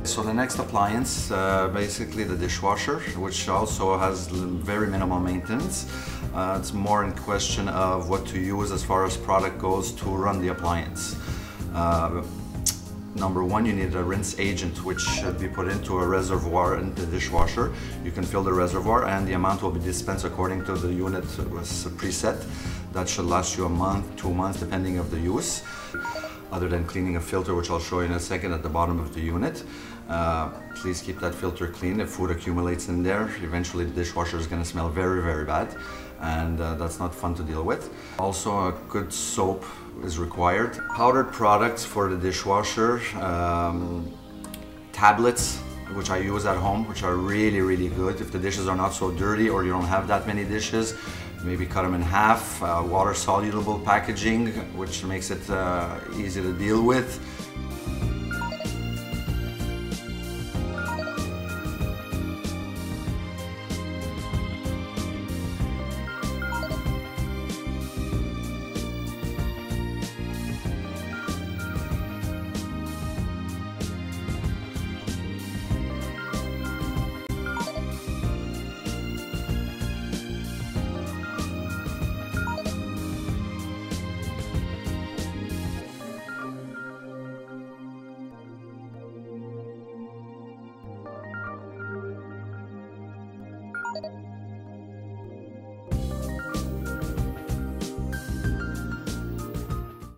So the next appliance, basically the dishwasher, which also has very minimal maintenance. It's more in question of what to use as far as product goes to run the appliance. Number one, you need a rinse agent, which should be put into a reservoir in the dishwasher. You can fill the reservoir and the amount will be dispensed according to the unit was preset. That should last you a month, 2 months, depending on the use. Other than cleaning a filter, which I'll show you in a second at the bottom of the unit. Please keep that filter clean. If food accumulates in there, eventually the dishwasher is going to smell very, very bad. And that's not fun to deal with. Also, a good soap is required. Powdered products for the dishwasher, tablets, which I use at home, which are really, really good. If the dishes are not so dirty or you don't have that many dishes, maybe cut them in half. Water-soluble packaging, which makes it easy to deal with.